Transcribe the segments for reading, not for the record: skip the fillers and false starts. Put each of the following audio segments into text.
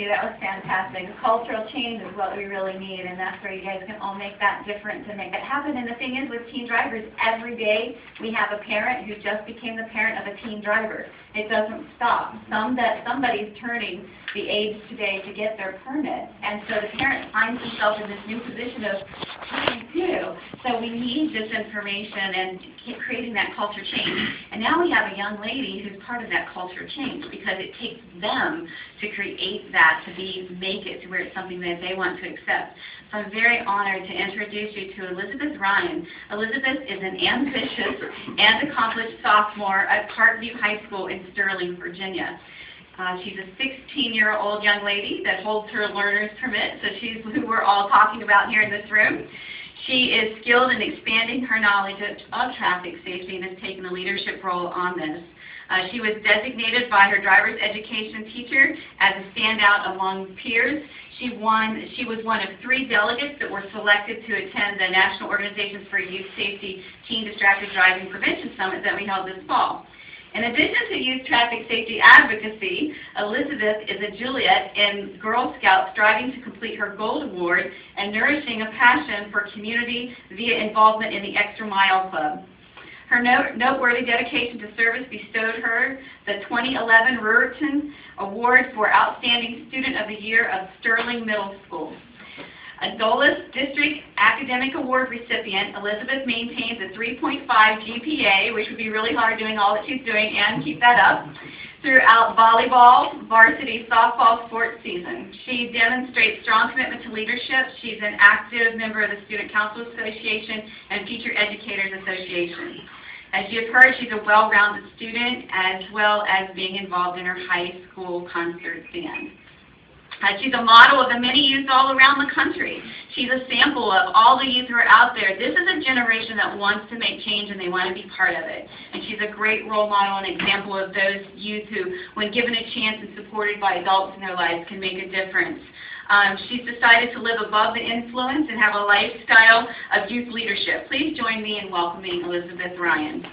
you. That was fantastic. Cultural change is what we really need, and that's where you guys can all make that difference and make that happen. And the thing is, with teen drivers, every day we have a parent who just became the parent of a teen driver. It doesn't stop. Somebody's turning the age today to get their permit, and so the parent finds himself in this new position of, what do I do? So we need this information and creating that culture change. And now we have a young lady who's part of that culture change, because it takes them to create that, to make it to where it's something that they want to accept. So I'm very honored to introduce you to Elizabeth Ryan. Elizabeth is an ambitious and accomplished sophomore at Parkview High School in Sterling, Virginia. She's a 16-year-old young lady that holds her learner's permit, so she's who we're all talking about here in this room. She is skilled in expanding her knowledge of traffic safety and has taken a leadership role on this. She was designated by her driver's education teacher as a standout among peers. She was one of 3 delegates that were selected to attend the National Organizations for Youth Safety Teen Distracted Driving Prevention Summit that we held this fall. In addition to youth traffic safety advocacy, Elizabeth is a Juliet in Girl Scouts, striving to complete her Gold Award and nourishing a passion for community via involvement in the Extra Mile Club. Her noteworthy dedication to service bestowed her the 2011 Ruritan Award for Outstanding Student of the Year of Sterling Middle School. A Dulles District Academic Award recipient, Elizabeth maintains a 3.5 GPA, which would be really hard doing all that she's doing, and keep that up, throughout volleyball, varsity softball sports season. She demonstrates strong commitment to leadership. She's an active member of the Student Council Association and Teacher Educators Association. As you have heard, she's a well-rounded student, as well as being involved in her high school concert band. She's a model of the many youth all around the country. She's a sample of all the youth who are out there. This is a generation that wants to make change and they want to be part of it. And she's a great role model and example of those youth who, when given a chance and supported by adults in their lives, can make a difference. She's decided to live above the influence and have a lifestyle of youth leadership. Please join me in welcoming Elizabeth Ryan.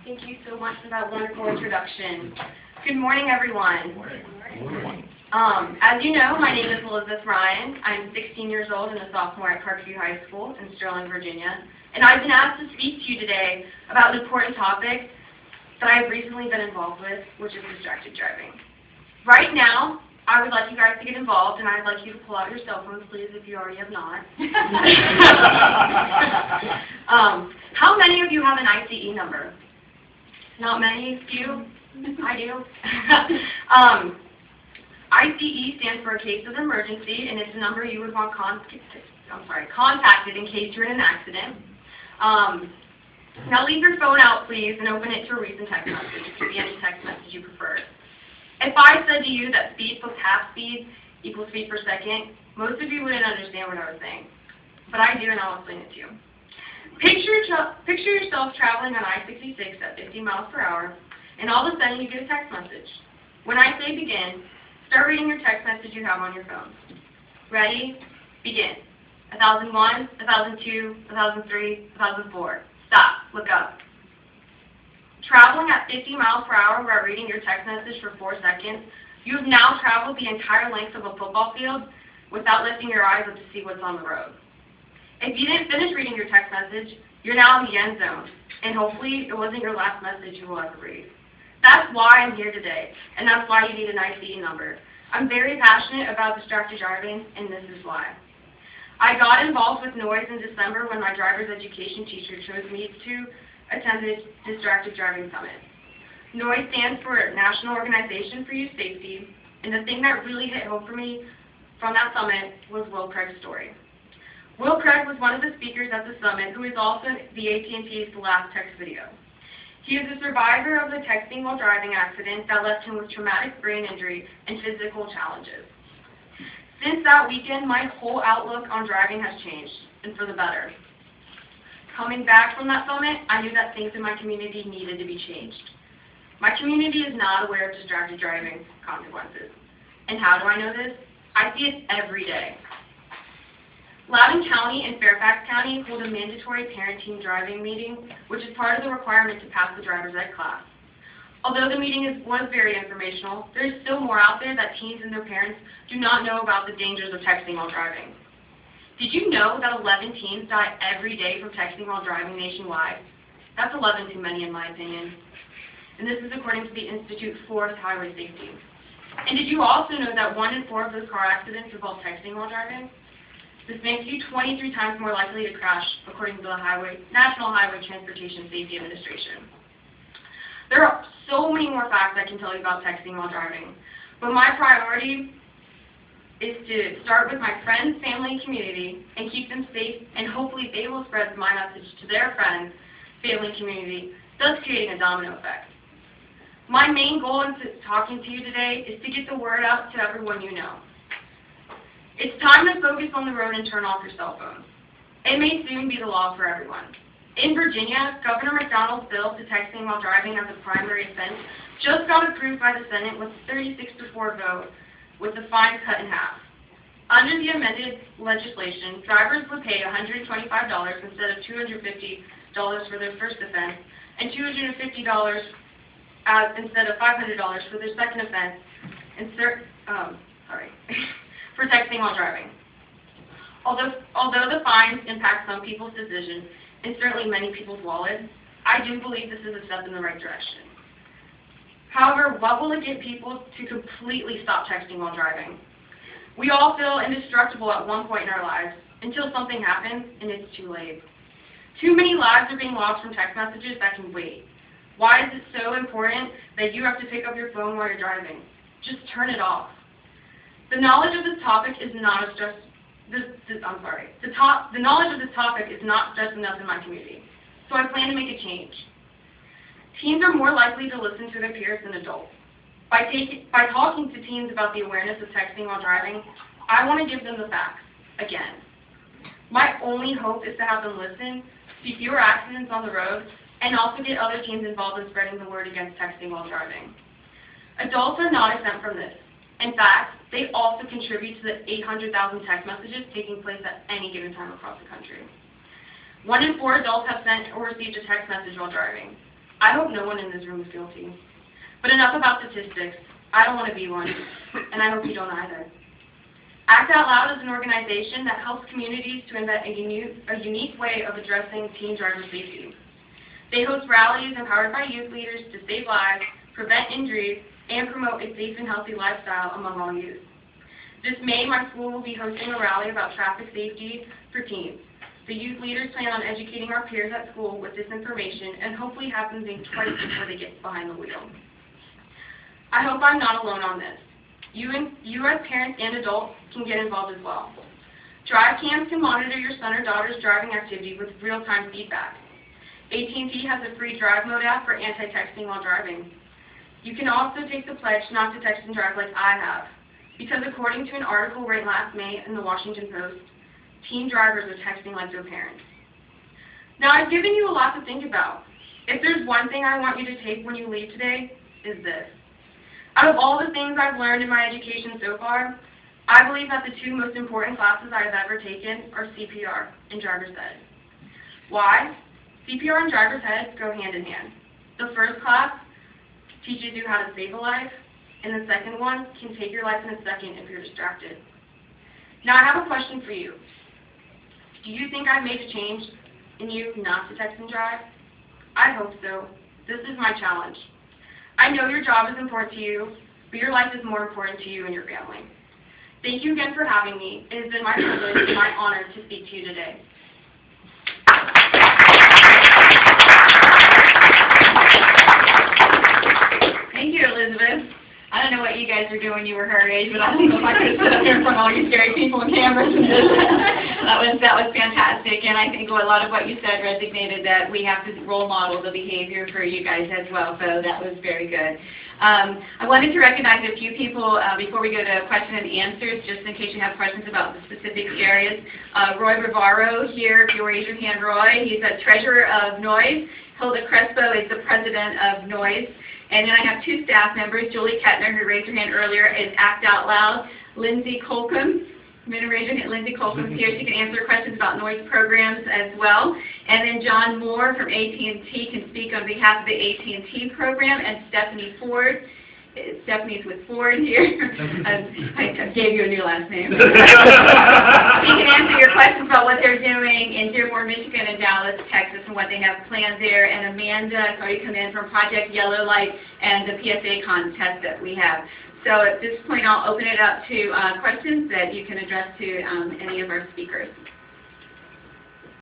Thank you so much for that wonderful introduction. Good morning, everyone. Good morning. As you know, my name is Elizabeth Ryan. I'm 16 years old and a sophomore at Parkview High School in Sterling, Virginia. And I've been asked to speak to you today about an important topic that I've recently been involved with, which is distracted driving. Right now, I would like you guys to get involved, and I'd like you to pull out your cell phones, please, if you already have not. How many of you have an ICE number? Not many? Few? I do. ICE stands for a case of emergency, and it's a number you would want contacted in case you're in an accident. Now leave your phone out, please, and open it to a recent text message. It could be any text message you prefer. If I said to you that speed plus half speed equals speed per second, most of you wouldn't understand what I was saying. But I do, and I'll explain it to you. Picture yourself traveling on I-66 at 50 miles per hour, and all of a sudden you get a text message. When I say begin, start reading your text message you have on your phone. Ready? Begin. 1001, 1002, 1003, 1004. Stop. Look up. Traveling at 50 miles per hour while reading your text message for 4 seconds, you have now traveled the entire length of a football field without lifting your eyes up to see what's on the road. If you didn't finish reading your text message, you're now in the end zone, and hopefully it wasn't your last message you will ever read. That's why I'm here today, and that's why you need an ICE number. I'm very passionate about distracted driving, and this is why. I got involved with NOYS in December when my driver's education teacher chose me to attend the Distracted Driving Summit. NOYS stands for National Organization for Youth Safety, and the thing that really hit home for me from that summit was Will Craig's story. Will Craig was one of the speakers at the summit who is also the AT&T's Last Text video. He is a survivor of the texting while driving accident that left him with traumatic brain injury and physical challenges. Since that weekend, my whole outlook on driving has changed, and for the better. Coming back from that summit, I knew that things in my community needed to be changed. My community is not aware of distracted driving consequences. And how do I know this? I see it every day. Loudoun County and Fairfax County hold a mandatory parent-teen driving meeting, which is part of the requirement to pass the driver's ed class. Although the meeting was very informational, there is still more out there that teens and their parents do not know about the dangers of texting while driving. Did you know that 11 teens die every day from texting while driving nationwide? That's 11 too many in my opinion. And this is according to the Institute for Highway Safety. And did you also know that 1 in 4 of those car accidents involve texting while driving? This makes you 23 times more likely to crash, according to the National Highway Transportation Safety Administration. There are so many more facts I can tell you about texting while driving, but my priority is to start with my friends, family, and community, and keep them safe, and hopefully they will spread my message to their friends, family, and community, thus creating a domino effect. My main goal in talking to you today is to get the word out to everyone you know. It's time to focus on the road and turn off your cell phones. It may soon be the law for everyone. In Virginia, Governor McDonald's bill to texting while driving as a primary offense just got approved by the Senate with a 36-4 vote, with the fine cut in half. Under the amended legislation, drivers would pay $125 instead of $250 for their first offense, and $250 instead of $500 for their second offense, for texting while driving. Although the fines impact some people's decisions, and certainly many people's wallets, I do believe this is a step in the right direction. However, what will it get people to completely stop texting while driving? We all feel indestructible at one point in our lives, until something happens and it's too late. Too many lives are being lost from text messages that can wait. Why is it so important that you have to pick up your phone while you're driving? Just turn it off. The knowledge of this topic is not stress the knowledge of this topic is not just enough in my community, so I plan to make a change. Teens are more likely to listen to their peers than adults. By talking to teens about the awareness of texting while driving, I want to give them the facts, again. My only hope is to have them listen, see fewer accidents on the road, and also get other teens involved in spreading the word against texting while driving. Adults are not exempt from this. In fact, they also contribute to the 800,000 text messages taking place at any given time across the country. 1 in 4 adults have sent or received a text message while driving. I hope no one in this room is guilty. But enough about statistics. I don't want to be one, and I hope you don't either. Act Out Loud is an organization that helps communities to invent a unique way of addressing teen driver safety. They host rallies empowered by youth leaders to save lives, prevent injuries, and promote a safe and healthy lifestyle among all youth. This May, my school will be hosting a rally about traffic safety for teens. The youth leaders plan on educating our peers at school with this information and hopefully have them think twice before they get behind the wheel. I hope I'm not alone on this. You as parents and adults can get involved as well. Drive cams can monitor your son or daughter's driving activity with real-time feedback. AT&T has a free drive mode app for anti-texting while driving. You can also take the pledge not to text and drive like I have, because according to an article right last May in the Washington Post, teen drivers are texting like their parents. Now, I've given you a lot to think about. If there's one thing I want you to take when you leave today, is this. Out of all the things I've learned in my education so far, I believe that the 2 most important classes I've ever taken are CPR and driver's ed. Why? CPR and driver's ed go hand in hand. The first class teaches you how to save a life, and the second one can take your life in a second if you're distracted. Now, I have a question for you. Do you think I've made a change in you not to text and drive? I hope so. This is my challenge. I know your job is important to you, but your life is more important to you and your family. Thank you again for having me. It has been my privilege and my honor to speak to you today. Thank you, Elizabeth. I don't know what you guys were doing when you were her age, but I don't know if I could have stood up here in front of all you scary people and cameras and did that. That was fantastic, and I think a lot of what you said resonated, that we have to role model the behavior for you guys as well, so that was very good. I wanted to recognize a few people before we go to question and answers, just in case you have questions about the specific areas. Roy Rivaro here, if you raise your hand, Roy. He's the treasurer of NOYS. Hilda Crespo is the president of NOYS. And then I have 2 staff members, Julie Kettner, who raised her hand earlier, is Act Out Loud. Lindsay Colcom I'm going to raise your hand. Lindsay Colson's here. She can answer questions about NOYS programs as well. And then John Moore from AT&T can speak on behalf of the AT&T program, and Stephanie Ford. Stephanie's with Ford here. I gave you a new last name. She can answer your questions about what they're doing in Dearborn, Michigan, and Dallas, Texas, and what they have planned there. And Amanda, sorry, come in from Project Yellow Light and the PSA contest that we have. So at this point, I'll open it up to questions that you can address to any of our speakers.